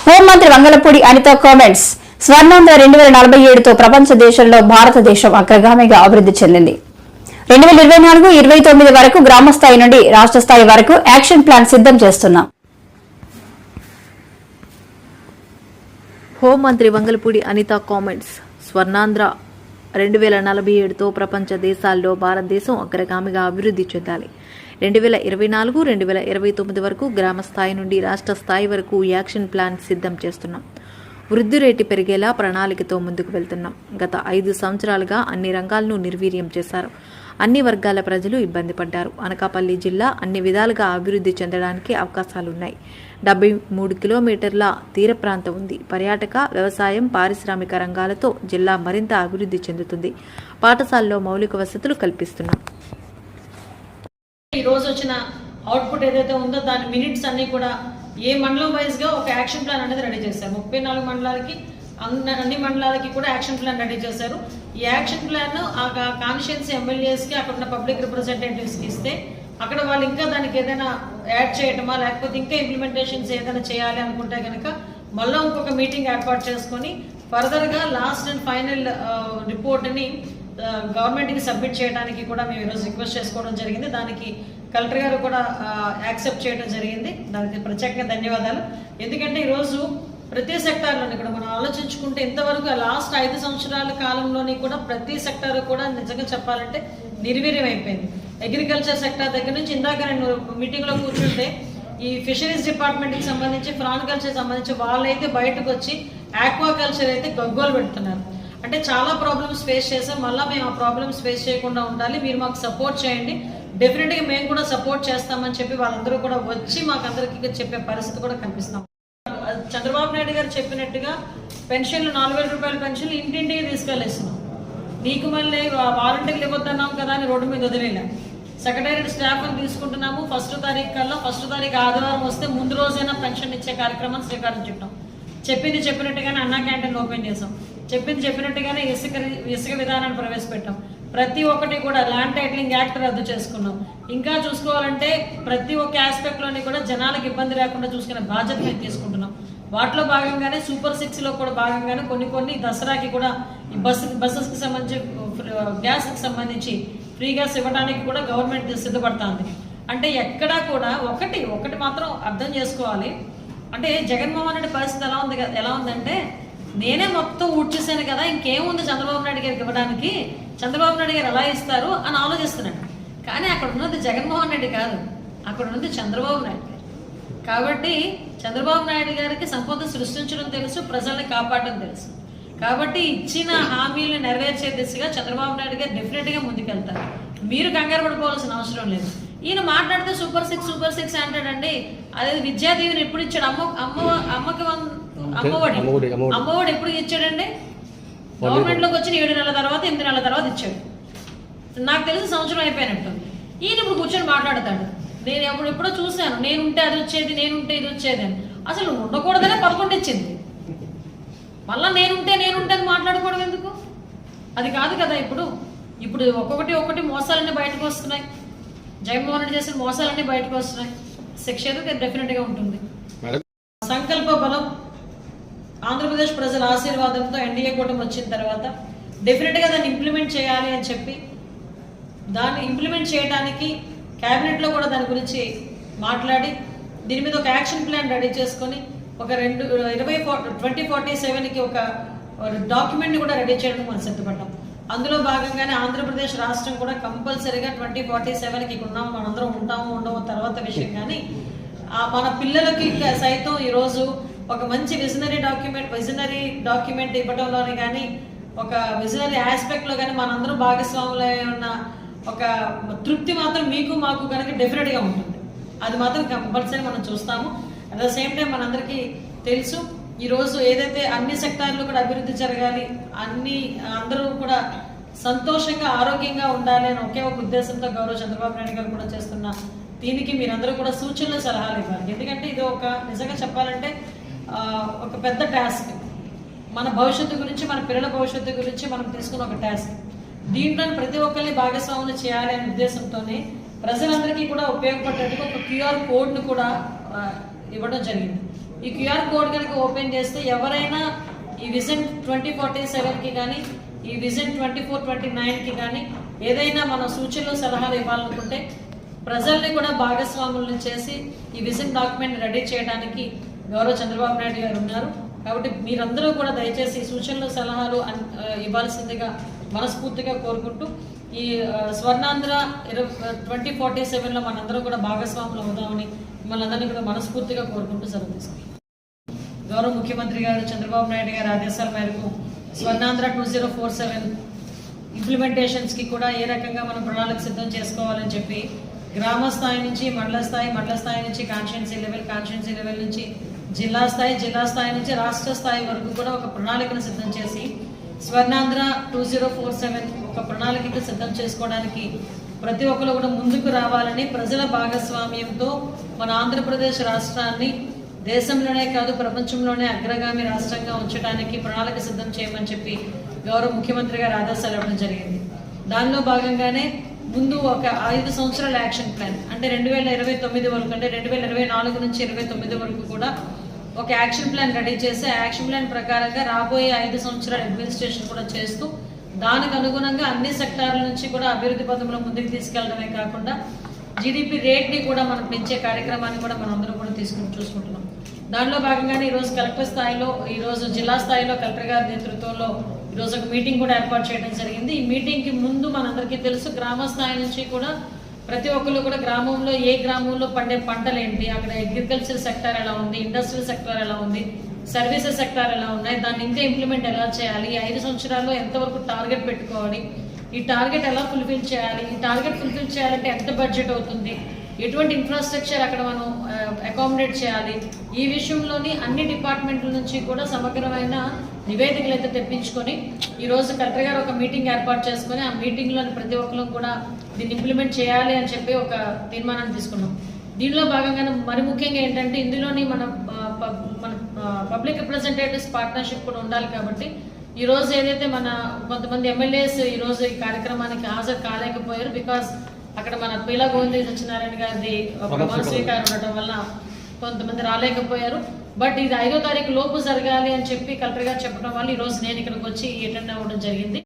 హోంమంత్రి వంగలపూడి అనిత కామెంట్స్. స్వర్ణాంధ్ర 2047తో ప్రపంచ దేశంలో భారతదేశం అగ్రగామిగా అభివృద్ధి చెందింది. 2024-29 వరకు గ్రామ స్థాయి నుండి రాష్ట్ర స్థాయి వరకు యాక్షన్ ప్లాన్ సిద్ధం చేస్తున్నాం. హోంమంత్రి వంగలపూడి అనిత కామెంట్స్. స్వర్ణాంధ్ర 2047తో ప్రపంచ దేశాల్లో భారతదేశం అగ్రగామిగా అభివృద్ధి చెందాలి. 2024-2029 వరకు గ్రామ స్థాయి నుండి రాష్ట్ర స్థాయి వరకు యాక్షన్ ప్లాన్ సిద్ధం చేస్తున్నాం. వృద్ధి రేటు పెరిగేలా ప్రణాళికతో ముందుకు వెళ్తున్నాం. గత 5 సంవత్సరాలుగా అన్ని రంగాలను నిర్వీర్యం చేశారు. అన్ని వర్గాల ప్రజలు ఇబ్బంది పడ్డారు. అనకాపల్లి జిల్లా అన్ని విధాలుగా అభివృద్ధి చెందడానికి అవకాశాలున్నాయి. 73 కిలోమీటర్ల తీర ప్రాంతం ఉంది. పర్యాటక, వ్యవసాయం, పారిశ్రామిక రంగాలతో జిల్లా మరింత అభివృద్ధి చెందుతుంది. పాఠశాలలో మౌలిక వసతులు కల్పిస్తున్నాం. ఈ రోజు వచ్చిన అవుట్పుట్ ఏదైతే ఉందో దాని మినిట్స్ అన్ని కూడా ఏ మండలం వైజ్ గా ఒక యాక్షన్ ప్లాన్ అనేది రెడీ చేశారు. 34 మండలాలకి అన్ని మండలాలకి కూడా యాక్షన్ ప్లాన్ రెడీ చేశారు. ఈ యాక్షన్ ప్లాన్ ఆ కాన్స్టిట్యుయెన్సీ ఎమ్మెల్యేస్ కి అక్కడ ఉన్న పబ్లిక్ రిప్రజెంటేటివ్స్ కి ఇస్తే అక్కడ వాళ్ళు ఇంకా దానికి ఏదైనా యాడ్ చేయటమా లేకపోతే ఇంకా ఇంప్లిమెంటేషన్స్ ఏదైనా చేయాలి అనుకుంటే కనుక మళ్ళీ ఇంకొక మీటింగ్ ఏర్పాటు చేసుకొని ఫర్దర్ గా లాస్ట్ అండ్ ఫైనల్ రిపోర్ట్ ని గవర్నమెంట్ కి సబ్మిట్ చేయడానికి కూడా మేము ఈరోజు రిక్వెస్ట్ చేసుకోవడం జరిగింది. దానికి కలెక్టర్ గారు కూడా యాక్సెప్ట్ చేయడం జరిగింది. దానికి ప్రత్యేకంగా ధన్యవాదాలు. ఎందుకంటే ఈరోజు ప్రతి సెక్టార్లోని కూడా మనం ఆలోచించుకుంటే ఇంతవరకు లాస్ట్ 5 సంవత్సరాల కాలంలోని కూడా ప్రతి సెక్టార్ కూడా నిజంగా చెప్పాలంటే నిర్వీర్యం అయిపోయింది. అగ్రికల్చర్ సెక్టార్ దగ్గర నుంచి ఇందాక నేను మీటింగ్ లో కూర్చుంటే ఈ ఫిషరీస్ డిపార్ట్మెంట్ కి సంబంధించి ప్రాన్ కల్చర్ సంబంధించి వాళ్ళైతే బయటకు వచ్చి ఆక్వా కల్చర్ అయితే గగ్గోలు పెడుతున్నారు. అంటే చాలా ప్రాబ్లమ్స్ ఫేస్ చేసాం. మళ్ళీ మేము ఆ ప్రాబ్లమ్స్ ఫేస్ చేయకుండా ఉండాలి, మీరు మాకు సపోర్ట్ చేయండి, డెఫినెట్గా మేము కూడా సపోర్ట్ చేస్తామని చెప్పి వాళ్ళందరూ కూడా వచ్చి మాకు అందరికీ చెప్పే పరిస్థితి కూడా కనిపిస్తాం. చంద్రబాబు నాయుడు గారు చెప్పినట్టుగా పెన్షన్లు 4,000 రూపాయల పెన్షన్లు ఇంటింటికి తీసుకెళ్ళేస్తున్నాం. నీకు మళ్ళీ వాలంటీర్లు ఇవ్వద్దన్నాం కదా అని రోడ్డు మీద వదిలేలా. సెక్రటేరియట్ స్టాఫ్ తీసుకుంటున్నాము. 1వ తారీఖు కల్లా 1వ తారీఖు ఆదివారం వస్తే ముందు రోజైనా పెన్షన్ ఇచ్చే కార్యక్రమాన్ని శ్రీకారం చుట్టాం. చెప్పింది చెప్పినట్టుగానే అన్నా క్యాంటీన్ ఓపెన్ చేసాం. చెప్పింది చెప్పినట్టుగానే ఇసుక విధానాన్ని ప్రవేశపెట్టాం. ప్రతి ఒక్కటి కూడా ల్యాండ్ టైటిలింగ్ యాక్ట్ రద్దు చేసుకున్నాం. ఇంకా చూసుకోవాలంటే ప్రతి ఒక్క ఆస్పెక్ట్ లోని కూడా జనాలకు ఇబ్బంది లేకుండా చూసుకునే బాధ్యత మేము తీసుకుంటున్నాం. వాటిలో భాగంగానే సూపర్ 6 లో కూడా భాగంగానే కొన్ని దసరాకి కూడా ఈ బస్సెస్ కి సంబంధించి గ్యాస్ కి సంబంధించి ఫ్రీ గ్యాస్ ఇవ్వడానికి కూడా గవర్నమెంట్ సిద్ధపడుతుంది. అంటే ఎక్కడా కూడా ఒకటి మాత్రం అర్థం చేసుకోవాలి. అంటే జగన్మోహన్ రెడ్డి పరిస్థితి ఎలా ఉందంటే నేనే మొత్తం ఊడ్చేసాను కదా, ఇంకేముంది చంద్రబాబు నాయుడు గారికి ఇవ్వడానికి, చంద్రబాబు నాయుడు గారు ఎలా ఇస్తారు అని ఆలోచిస్తున్నాడు. కానీ అక్కడ ఉన్నది జగన్మోహన్ రెడ్డి కాదు, అక్కడ ఉన్నది చంద్రబాబు నాయుడు గారు. కాబట్టి చంద్రబాబు నాయుడు గారికి సంపద సృష్టించడం తెలుసు, ప్రజల్ని కాపాడడం తెలుసు. కాబట్టి ఇచ్చిన హామీలను నెరవేర్చే దిశగా చంద్రబాబు నాయుడు గారు డెఫినెట్గా ముందుకెళ్తారు. మీరు కంగారు పడిపోవాల్సిన అవసరం లేదు. ఈయన మాట్లాడితే సూపర్ సిక్స్ అంటాడండి. అదే విద్యాదీవిని ఎప్పుడు ఇచ్చాడు? అమ్మఒడి ఎప్పుడు ఇచ్చాడండి? గవర్నమెంట్ లోకి వచ్చిన 7 నెలల తర్వాత 8 నెలల తర్వాత ఇచ్చాడు. నాకు తెలిసి సంవత్సరం అయిపోయినట్టు. ఈయన ఇప్పుడు కూర్చొని మాట్లాడతాడు. నేను ఎప్పుడో చూశాను, నేనుంటే అది వచ్చేది, నేనుంటే ఇది వచ్చేది అని. అసలు ఉండకూడదనే 11 ఇచ్చింది. మళ్ళా నేనుంటే అని మాట్లాడుకోవడం ఎందుకు? అది కాదు కదా. ఇప్పుడు ఒక్కొక్కటి మోసాలన్నీ బయటకు వస్తున్నాయి. జగన్మోహన్ రెడ్డి చేసిన మోసాలన్నీ బయటకు వస్తున్నాయి. శిక్ష అయితే డెఫినెట్ గా ఉంటుంది. సంకల్ప బలం, ఆంధ్రప్రదేశ్ ప్రజల ఆశీర్వాదంతో ఎన్డీఏ కూటమి వచ్చిన తర్వాత డెఫినెట్ గా దాన్ని ఇంప్లిమెంట్ చేయాలి అని చెప్పి దాన్ని ఇంప్లిమెంట్ చేయడానికి కేబినెట్ లో కూడా దాని గురించి మాట్లాడి దీని మీద ఒక యాక్షన్ ప్లాన్ రెడీ చేసుకొని ఒక 2047కి ఒక డాక్యుమెంట్ కూడా రెడీ చేయడం మనం సిద్ధపడ్డాం. అందులో భాగంగానే ఆంధ్రప్రదేశ్ రాష్ట్రం కూడా కంపల్సరీగా 2047కి ఉన్నాము, మనందరం ఉంటాము ఉండవు తర్వాత విషయం. కానీ మన పిల్లలకి సైతం ఈరోజు ఒక మంచి విజనరీ డాక్యుమెంట్ ఇవ్వడంలోనే కానీ ఒక విజనరీ ఆస్పెక్ట్ లో కానీ మనందరం భాగస్వాములు ఉన్న ఒక తృప్తి మాత్రం మీకు మాకు కనుక డెఫినెట్ గా ఉంటుంది. అది మాత్రం కంపల్సరీ మనం చూస్తాము. అట్ ద సేమ్ టైం మనందరికీ తెలుసు ఈరోజు ఏదైతే అన్ని సెక్టార్లు కూడా అభివృద్ధి జరగాలి, అందరూ కూడా సంతోషంగా ఆరోగ్యంగా ఉండాలి అని ఒకే ఒక ఉద్దేశంతో గౌరవ చంద్రబాబు నాయుడు గారు కూడా చేస్తున్న దీనికి మీరందరూ కూడా సూచనలు సలహాలు ఇవ్వాలి. ఎందుకంటే ఇది నిజంగా చెప్పాలంటే ఒక పెద్ద టాస్క్. మన భవిష్యత్తు గురించి, మన పిల్లల భవిష్యత్తు గురించి మనం తీసుకున్న ఒక టాస్క్. దీంట్లో ప్రతి ఒక్కరిని భాగస్వాములు చేయాలి అనే ఉద్దేశంతోనే ప్రజలందరికీ కూడా ఉపయోగపడేట్టుగా ఒక QR కోడ్ను కూడా ఇవ్వడం జరిగింది. ఈ క్యూఆర్ కోడ్ కనుక ఓపెన్ చేస్తే ఎవరైనా ఈ విజన్ 2047కి కానీ ఈ విజన్ 2429కి కానీ ఏదైనా మన సూచనలు సలహాలు ఇవ్వాలనుకుంటే ప్రజల్ని కూడా భాగస్వాములను చేసి ఈ విజన్ డాక్యుమెంట్ రెడీ చేయడానికి గౌరవ చంద్రబాబు నాయుడు గారు ఉన్నారు. కాబట్టి మీరందరూ కూడా దయచేసి సూచనలు సలహాలు ఇవ్వాల్సిందిగా మనస్ఫూర్తిగా కోరుకుంటూ ఈ స్వర్ణాంధ్ర 2047లో మనందరూ కూడా భాగస్వాములు అవుదామని మిమ్మల్ని అందరినీ కూడా మనస్ఫూర్తిగా కోరుకుంటూ సెలవు తీసుకుంటాం. గౌరవ ముఖ్యమంత్రి గారు చంద్రబాబు నాయుడు గారి ఆదేశాల మేరకు స్వర్ణాంధ్ర 2047 ఇంప్లిమెంటేషన్స్కి కూడా ఏ రకంగా మనం ప్రణాళిక సిద్ధం చేసుకోవాలని చెప్పి గ్రామ స్థాయి నుంచి మండల స్థాయి నుంచి కాన్స్టిట్యున్సీ లెవెల్ నుంచి జిల్లా స్థాయి నుంచి రాష్ట్ర స్థాయి వరకు కూడా ఒక ప్రణాళికను సిద్ధం చేసి స్వర్ణాంధ్ర 2047 ఒక ప్రణాళికను సిద్ధం చేసుకోవడానికి ప్రతి ఒక్కరు కూడా ముందుకు రావాలని ప్రజల భాగస్వామ్యంతో మన ఆంధ్రప్రదేశ్ రాష్ట్రాన్ని దేశంలోనే కాదు ప్రపంచంలోనే అగ్రగామి రాష్ట్రంగా ఉంచడానికి ప్రణాళిక సిద్ధం చేయమని చెప్పి గౌరవ ముఖ్యమంత్రి గారు ఆదేశాలు ఇవ్వడం జరిగింది. దానిలో భాగంగానే ముందు ఒక 5 సంవత్సరాల యాక్షన్ ప్లాన్ అంటే 2029 వరకు అంటే 2024 నుంచి 29 వరకు కూడా ఒక యాక్షన్ ప్లాన్ రెడీ చేసి ఆ యాక్షన్ ప్లాన్ ప్రకారంగా రాబోయే 5 సంవత్సరాల అడ్మినిస్ట్రేషన్ కూడా చేస్తూ దానికి అనుగుణంగా అన్ని సెక్టార్ల నుంచి కూడా అభివృద్ధి పథంలో ముందుకు తీసుకెళ్లడమే కాకుండా జీడిపి రేట్ని కూడా మనం పెంచే కార్యక్రమాన్ని కూడా మనం అందరూ కూడా చూసుకుంటున్నాం. దానిలో భాగంగానే ఈరోజు కలెక్టర్ స్థాయిలో ఈరోజు జిల్లా స్థాయిలో కలెక్టర్ గారి నేతృత్వంలో ఈరోజు ఒక మీటింగ్ కూడా ఏర్పాటు చేయడం జరిగింది. ఈ మీటింగ్కి ముందు మనందరికీ తెలుసు గ్రామ స్థాయి నుంచి కూడా ప్రతి ఒక్కరు కూడా గ్రామంలో ఏ గ్రామంలో పండే పంటలు ఏంటి, అక్కడ అగ్రికల్చర్ సెక్టార్ ఎలా ఉంది, ఇండస్ట్రియల్ సెక్టార్ ఎలా ఉంది, సర్వీసెస్ సెక్టార్ ఎలా ఉన్నాయి, దాన్ని ఇంకా ఇంప్లిమెంట్ ఎలా చేయాలి, 5 సంవత్సరాల్లో ఎంతవరకు టార్గెట్ పెట్టుకోవాలి, ఈ టార్గెట్ ఎలా ఫుల్ఫిల్ చేయాలి, ఈ టార్గెట్ ఫుల్ఫిల్ చేయాలంటే ఎంత బడ్జెట్ అవుతుంది, ఎటువంటి ఇన్ఫ్రాస్ట్రక్చర్ అక్కడ మనం అకామిడేట్ చేయాలి, ఈ విషయంలోని అన్ని డిపార్ట్మెంట్ల నుంచి కూడా సమగ్రమైన నివేదికలు అయితే తెప్పించుకొని ఈరోజు కలెక్టర్ గారు ఒక మీటింగ్ ఏర్పాటు చేసుకొని ఆ మీటింగ్లోని ప్రతి ఒక్కరు కూడా దీన్ని ఇంప్లిమెంట్ చేయాలి అని చెప్పి ఒక తీర్మానాన్ని తీసుకున్నాం. దీనిలో భాగంగానే మరి ముఖ్యంగా ఏంటంటే ఇందులోని మన పబ్లిక్ రిప్రజెంటేటివ్స్ పార్ట్నర్షిప్ కూడా ఉండాలి. కాబట్టి ఈరోజు ఏదైతే మన కొంతమంది ఎమ్మెల్యేస్ ఈరోజు ఈ కార్యక్రమానికి హాజరు కాలేకపోయారు బికాస్ అక్కడ మన పీలా గోవింద సత్యనారాయణ గారిది ప్రమాణ స్వీకారం ఉండటం వల్ల కొంతమంది రాలేకపోయారు. బట్ ఇది 5వ తారీఖు లోపు జరగాలి అని చెప్పి కలెక్టర్ గారు చెప్పడం వల్ల ఈరోజు నేను ఇక్కడికి వచ్చి అటెండ్ అవ్వడం జరిగింది.